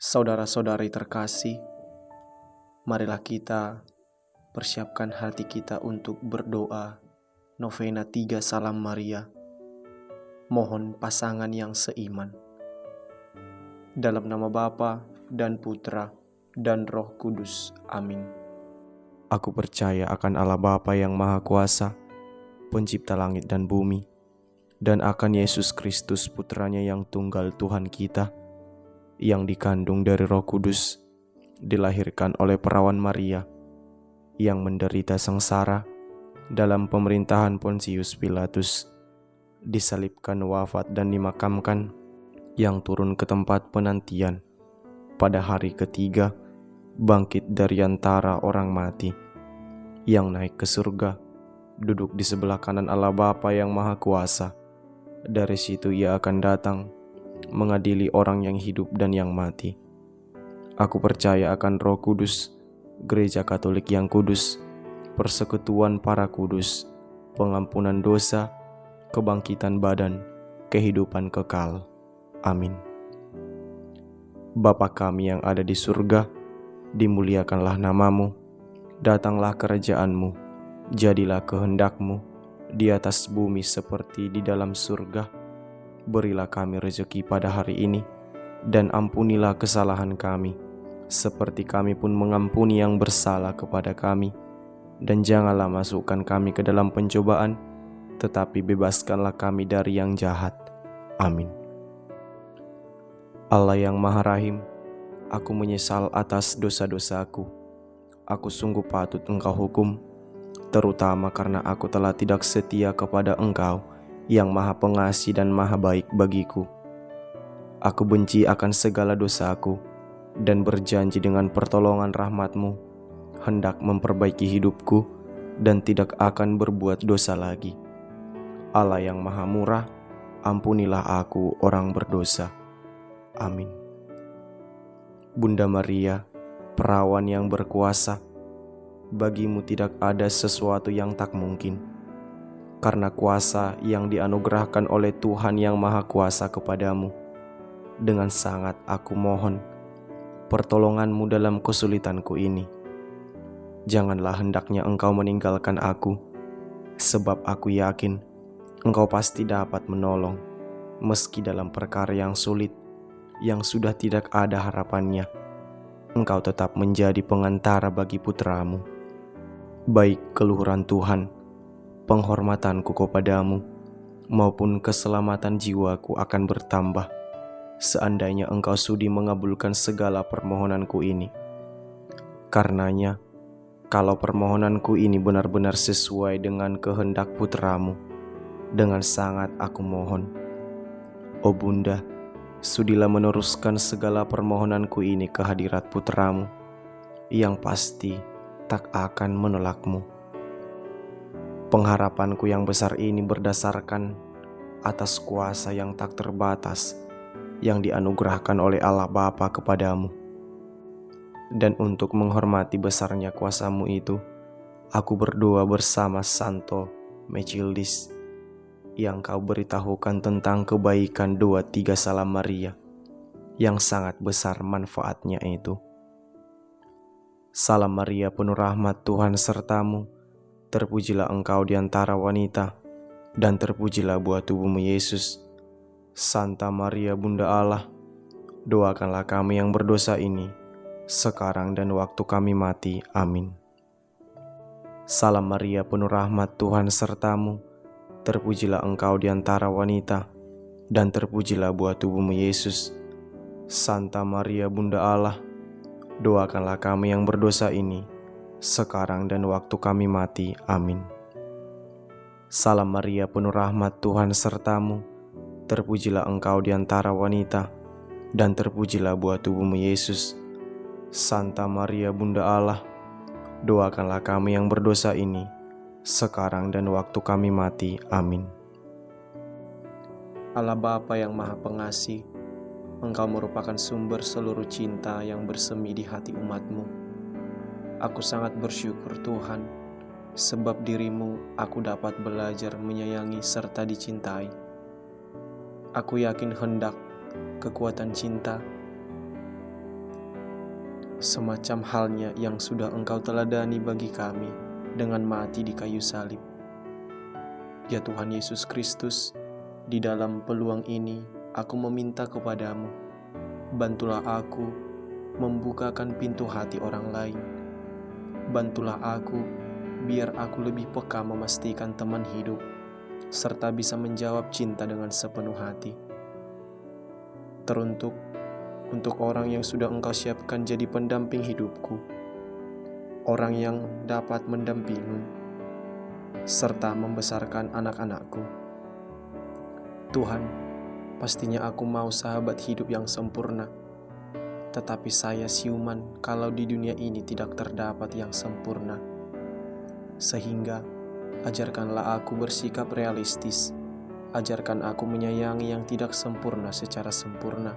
Saudara-saudari terkasih, marilah kita persiapkan hati kita untuk berdoa novena 3 Salam Maria. Mohon pasangan yang seiman. Dalam nama Bapa dan Putra dan Roh Kudus. Amin. Aku percaya akan Allah Bapa yang Maha Kuasa, Pencipta langit dan bumi, dan akan Yesus Kristus Putranya yang tunggal Tuhan kita, yang dikandung dari Roh Kudus, dilahirkan oleh perawan Maria, yang menderita sengsara dalam pemerintahan Pontius Pilatus, disalibkan, wafat dan dimakamkan, yang turun ke tempat penantian, pada hari ketiga bangkit dari antara orang mati, yang naik ke surga, duduk di sebelah kanan Allah Bapa yang Maha Kuasa. Dari situ Ia akan datang mengadili orang yang hidup dan yang mati. Aku percaya akan Roh Kudus, Gereja Katolik yang kudus, persekutuan para kudus, pengampunan dosa, kebangkitan badan, kehidupan kekal. Amin. Bapa kami yang ada di surga, dimuliakanlah namamu, datanglah kerajaan-Mu, jadilah kehendak-Mu di atas bumi seperti di dalam surga. Berilah kami rezeki pada hari ini, dan ampunilah kesalahan kami, seperti kami pun mengampuni yang bersalah kepada kami. Dan janganlah masukkan kami ke dalam pencobaan, tetapi bebaskanlah kami dari yang jahat. Amin. Allah yang Maha Rahim, aku menyesal atas dosa-dosaku. Aku sungguh patut Engkau hukum, terutama karena aku telah tidak setia kepada Engkau yang Maha Pengasih dan Maha Baik bagiku. Aku benci akan segala dosaku dan berjanji dengan pertolongan rahmat-Mu hendak memperbaiki hidupku dan tidak akan berbuat dosa lagi. Allah yang Maha Murah, ampunilah aku orang berdosa. Amin. Bunda Maria, perawan yang berkuasa, bagimu tidak ada sesuatu yang tak mungkin. Karena kuasa yang dianugerahkan oleh Tuhan yang Maha Kuasa kepadamu, dengan sangat aku mohon pertolongan-Mu dalam kesulitanku ini. Janganlah hendaknya Engkau meninggalkan aku, sebab aku yakin Engkau pasti dapat menolong, meski dalam perkara yang sulit, yang sudah tidak ada harapannya. Engkau tetap menjadi pengantara bagi putra-Mu. Baik keluhuran Tuhan, penghormatanku kepadamu, maupun keselamatan jiwaku akan bertambah, seandainya Engkau sudi mengabulkan segala permohonanku ini. Karenanya, kalau permohonanku ini benar-benar sesuai dengan kehendak putra-Mu, dengan sangat aku mohon, O Bunda, sudilah meneruskan segala permohonanku ini ke hadirat putra-Mu, yang pasti tak akan menolak-Mu. Pengharapanku yang besar ini berdasarkan atas kuasa yang tak terbatas yang dianugerahkan oleh Allah Bapa kepadamu. Dan untuk menghormati besarnya kuasa-Mu itu, aku berdoa bersama Santo Mechildis, yang Kau beritahukan tentang kebaikan 2-3 Salam Maria, yang sangat besar manfaatnya itu. Salam Maria, penuh rahmat, Tuhan sertamu, terpujilah Engkau di antara wanita, dan terpujilah buah tubuhmu Yesus. Santa Maria Bunda Allah, doakanlah kami yang berdosa ini, sekarang dan waktu kami mati. Amin. Salam Maria, penuh rahmat, Tuhan sertamu, terpujilah Engkau di antara wanita, dan terpujilah buah tubuhmu Yesus. Santa Maria Bunda Allah, doakanlah kami yang berdosa ini, sekarang dan waktu kami mati. Amin. Salam Maria, penuh rahmat, Tuhan sertamu, terpujilah Engkau di antara wanita, dan terpujilah buah tubuhmu Yesus. Santa Maria Bunda Allah, doakanlah kami yang berdosa ini, sekarang dan waktu kami mati. Amin. Allah Bapa yang Maha Pengasih, Engkau merupakan sumber seluruh cinta yang bersemi di hati umat-Mu. Aku sangat bersyukur Tuhan, sebab diri-Mu aku dapat belajar menyayangi serta dicintai. Aku yakin hendak kekuatan cinta semacam halnya yang sudah Engkau teladani bagi kami dengan mati di kayu salib. Ya Tuhan Yesus Kristus, di dalam peluang ini aku meminta kepadamu, bantulah aku membukakan pintu hati orang lain. Bantulah aku biar aku lebih peka memastikan teman hidup, serta bisa menjawab cinta dengan sepenuh hati. Teruntuk untuk orang yang sudah Engkau siapkan jadi pendamping hidupku, orang yang dapat mendampingi serta membesarkan anak-anakku. Tuhan, pastinya aku mau sahabat hidup yang sempurna, tetapi saya siuman kalau di dunia ini tidak terdapat yang sempurna. Sehingga ajarkanlah aku bersikap realistis, ajarkan aku menyayangi yang tidak sempurna secara sempurna.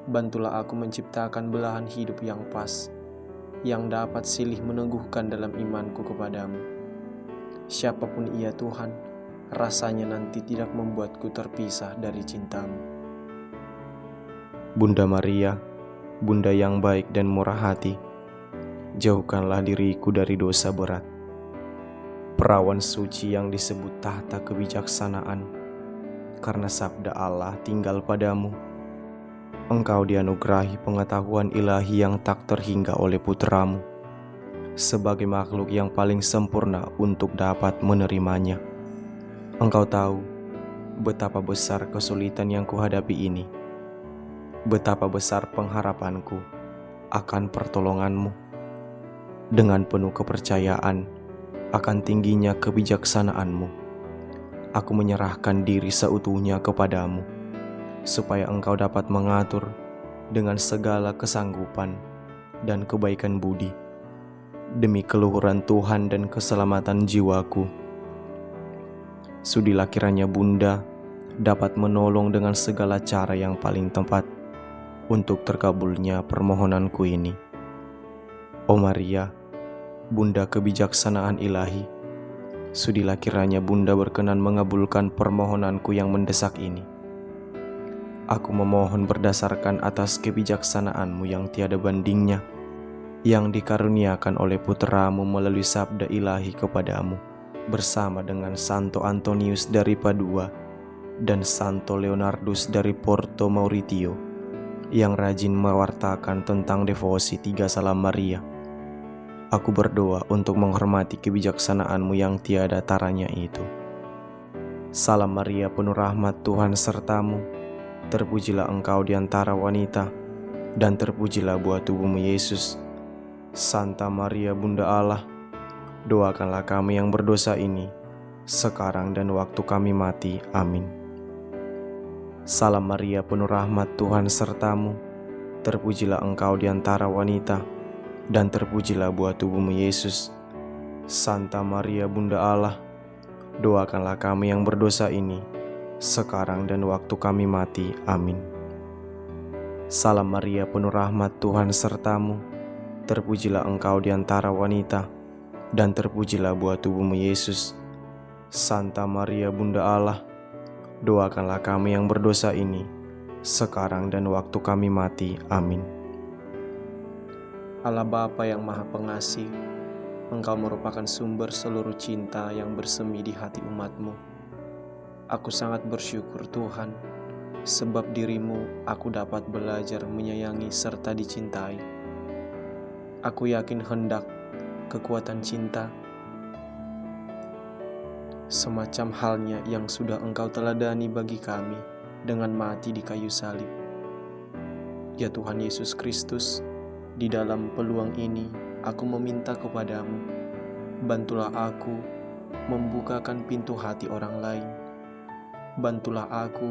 Bantulah aku menciptakan belahan hidup yang pas, yang dapat silih meneguhkan dalam imanku kepadamu. Siapapun ia Tuhan, rasanya nanti tidak membuatku terpisah dari cintamu. Bunda Maria, Bunda yang baik dan murah hati, jauhkanlah diriku dari dosa berat. Perawan suci yang disebut tahta kebijaksanaan, karena sabda Allah tinggal padamu. Engkau dianugerahi pengetahuan ilahi yang tak terhingga oleh putramu, sebagai makhluk yang paling sempurna untuk dapat menerimanya. Engkau tahu betapa besar kesulitan yang kuhadapi ini, betapa besar pengharapanku akan pertolonganmu. Dengan penuh kepercayaan akan tingginya kebijaksanaanmu, aku menyerahkan diri seutuhnya kepadamu, supaya Engkau dapat mengatur dengan segala kesanggupan dan kebaikan budi, demi keluhuran Tuhan dan keselamatan jiwaku. Sudilah kiranya Bunda dapat menolong dengan segala cara yang paling tepat untuk terkabulnya permohonanku ini. Oh Maria, Bunda kebijaksanaan ilahi, sudilah kiranya Bunda berkenan mengabulkan permohonanku yang mendesak ini. Aku memohon berdasarkan atas kebijaksanaanmu yang tiada bandingnya, yang dikaruniakan oleh putramu melalui sabda ilahi kepadamu, bersama dengan Santo Antonius dari Padua dan Santo Leonardus dari Porto Mauritio, yang rajin mewartakan tentang devosi 3 Salam Maria. Aku berdoa untuk menghormati kebijaksanaanmu yang tiada taranya itu. Salam Maria, penuh rahmat, Tuhan sertamu. Terpujilah engkau di antara wanita, dan terpujilah buah tubuhmu Yesus. Santa Maria Bunda Allah, doakanlah kami yang berdosa ini, sekarang dan waktu kami mati. Amin. Salam Maria, penuh rahmat, Tuhan sertamu. Terpujilah engkau di antara wanita, dan terpujilah buah tubuhmu Yesus. Santa Maria Bunda Allah, doakanlah kami yang berdosa ini, sekarang dan waktu kami mati. Amin. Salam Maria, penuh rahmat, Tuhan sertamu. Terpujilah engkau di antara wanita, dan terpujilah buah tubuhmu Yesus. Santa Maria Bunda Allah, doakanlah kami yang berdosa ini, sekarang dan waktu kami mati. Amin. Allah Bapa yang Maha Pengasih, Engkau merupakan sumber seluruh cinta yang bersemi di hati umat-Mu. Aku sangat bersyukur Tuhan, sebab dirimu aku dapat belajar menyayangi serta dicintai. Aku yakin hendak kekuatan cinta, semacam halnya yang sudah Engkau teladani bagi kami dengan mati di kayu salib. Ya Tuhan Yesus Kristus, di dalam peluang ini aku meminta kepadamu, bantulah aku membukakan pintu hati orang lain. Bantulah aku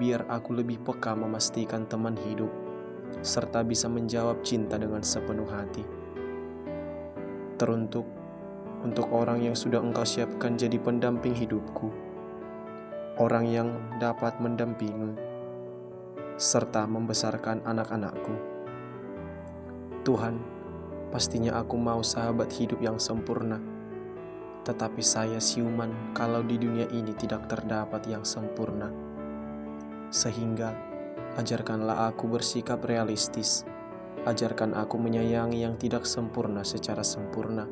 biar aku lebih peka memastikan teman hidup, serta bisa menjawab cinta dengan sepenuh hati. Teruntuk untuk orang yang sudah Engkau siapkan jadi pendamping hidupku, orang yang dapat mendampingi serta membesarkan anak-anakku. Tuhan, pastinya aku mau sahabat hidup yang sempurna, tetapi saya siuman kalau di dunia ini tidak terdapat yang sempurna. Sehingga ajarkanlah aku bersikap realistis, Ajarkan aku menyayangi yang tidak sempurna secara sempurna.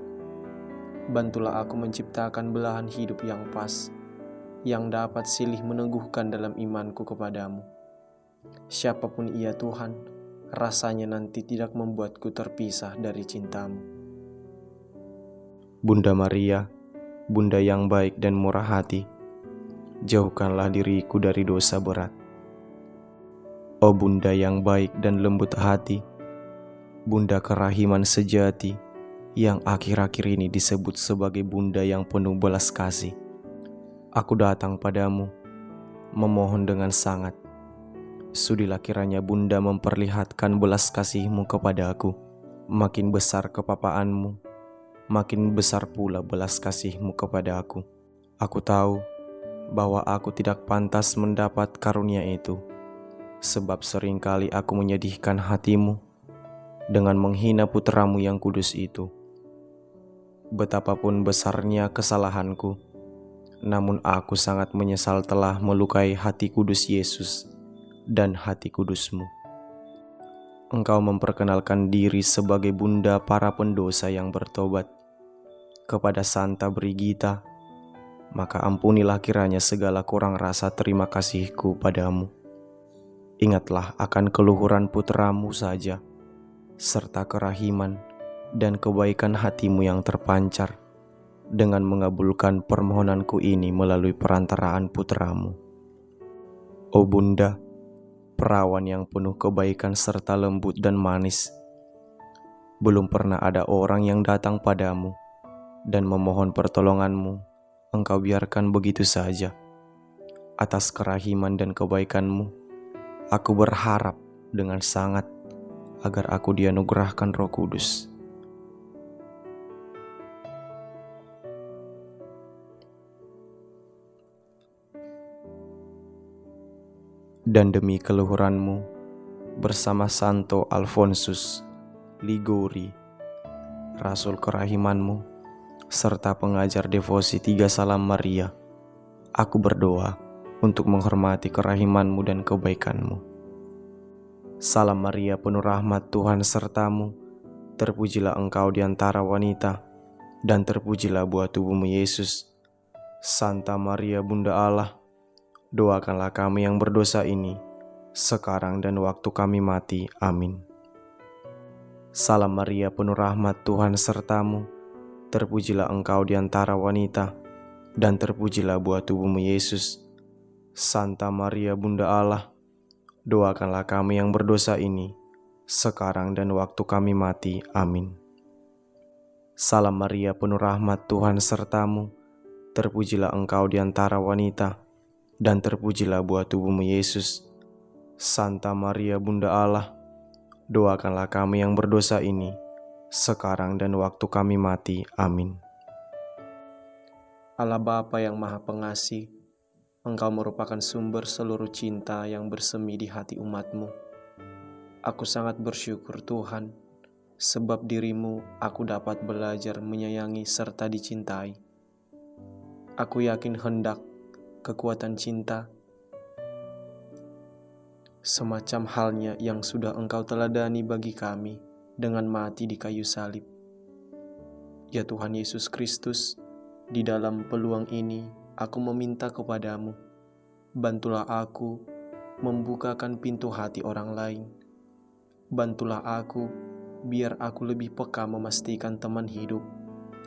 Bantulah aku menciptakan belahan hidup yang pas, yang dapat silih meneguhkan dalam imanku kepadamu. Siapapun ia Tuhan, rasanya nanti tidak membuatku terpisah dari cintamu. Bunda Maria, Bunda yang baik dan murah hati, jauhkanlah diriku dari dosa berat. Oh Bunda yang baik dan lembut hati, Bunda kerahiman sejati, yang akhir-akhir ini disebut sebagai Bunda yang penuh belas kasih. Aku datang padamu, memohon dengan sangat. Sudilah kiranya Bunda memperlihatkan belas kasih-Mu kepada aku. Makin besar kepapaanmu, makin besar pula belas kasih-Mu kepada aku. Aku tahu bahwa aku tidak pantas mendapat karunia itu, sebab seringkali aku menyedihkan hati-Mu dengan menghina putra-Mu yang kudus itu. Betapapun besarnya kesalahanku, namun aku sangat menyesal telah melukai hati kudus Yesus dan hati kudus-Mu. Engkau memperkenalkan diri sebagai Bunda para pendosa yang bertobat kepada Santa Brigita, maka ampunilah kiranya segala kurang rasa terima kasihku padamu. Ingatlah akan keluhuran putra-Mu saja, serta kerahiman dan kebaikan hati-Mu yang terpancar dengan mengabulkan permohonanku ini melalui perantaraan putra-Mu. Oh Bunda, perawan yang penuh kebaikan serta lembut dan manis, belum pernah ada orang yang datang padamu dan memohon pertolongan-Mu, Engkau biarkan begitu saja. Atas kerahiman dan kebaikan-Mu, aku berharap dengan sangat agar aku dianugerahkan Roh Kudus. Dan demi keluhuran-Mu, bersama Santo Alfonsus Ligori, Rasul kerahiman-Mu, serta pengajar devosi 3 Salam Maria, aku berdoa untuk menghormati kerahiman-Mu dan kebaikan-Mu. Salam Maria, penuh rahmat, Tuhan serta-Mu, terpujilah Engkau di antara wanita, dan terpujilah buah tubuh-Mu Yesus. Santa Maria Bunda Allah, doakanlah kami yang berdosa ini, sekarang dan waktu kami mati. Amin. Salam Maria, penuh rahmat, Tuhan serta-Mu, terpujilah Engkau di antara wanita, dan terpujilah buah tubuh-Mu Yesus. Santa Maria Bunda Allah, doakanlah kami yang berdosa ini, sekarang dan waktu kami mati. Amin. Salam Maria, penuh rahmat, Tuhan serta-Mu, terpujilah Engkau di antara wanita, dan terpujilah buah tubuh-Mu Yesus. Santa Maria Bunda Allah, doakanlah kami yang berdosa ini, sekarang dan waktu kami mati. Amin. Allah Bapa yang Maha Pengasih, Engkau merupakan sumber seluruh cinta yang bersemi di hati umat-Mu. Aku sangat bersyukur Tuhan, sebab diri-Mu aku dapat belajar menyayangi serta dicintai. Aku yakin hendak kekuatan cinta, semacam halnya yang sudah Engkau teladani bagi kami dengan mati di kayu salib. Ya Tuhan Yesus Kristus, di dalam peluang ini, aku meminta kepadamu, bantulah aku membukakan pintu hati orang lain. Bantulah aku, biar aku lebih peka memastikan teman hidup,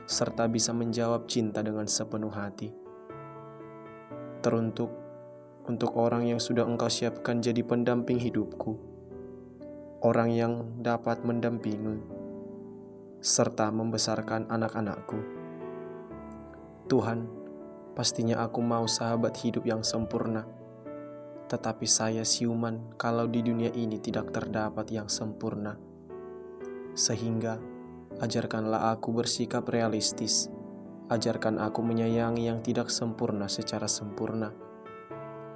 serta bisa menjawab cinta dengan sepenuh hati. Teruntuk untuk orang yang sudah Engkau siapkan jadi pendamping hidupku, orang yang dapat mendampingi, serta membesarkan anak-anakku. Tuhan, pastinya aku mau sahabat hidup yang sempurna, tetapi saya siuman kalau di dunia ini tidak terdapat yang sempurna. Sehingga, ajarkanlah aku bersikap realistis, ajarkan aku menyayangi yang tidak sempurna secara sempurna.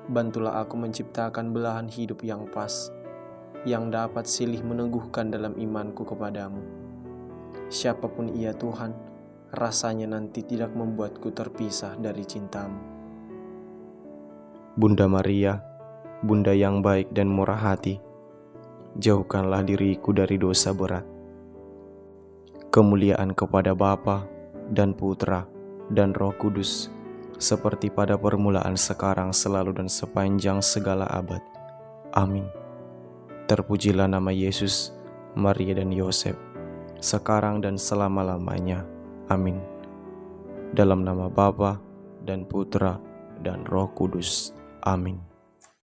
Bantulah aku menciptakan belahan hidup yang pas, yang dapat silih meneguhkan dalam imanku kepadamu. Siapapun ia Tuhan, rasanya nanti tidak membuatku terpisah dari cintamu. Bunda Maria, Bunda yang baik dan murah hati, jauhkanlah diriku dari dosa berat. Kemuliaan kepada Bapa dan Putra dan Roh Kudus, seperti pada permulaan, sekarang, selalu, dan sepanjang segala abad. Amin. Terpujilah nama Yesus, Maria, dan Yosef, sekarang dan selama-lamanya. Amin. Dalam nama Bapa dan Putra dan Roh Kudus. Amin.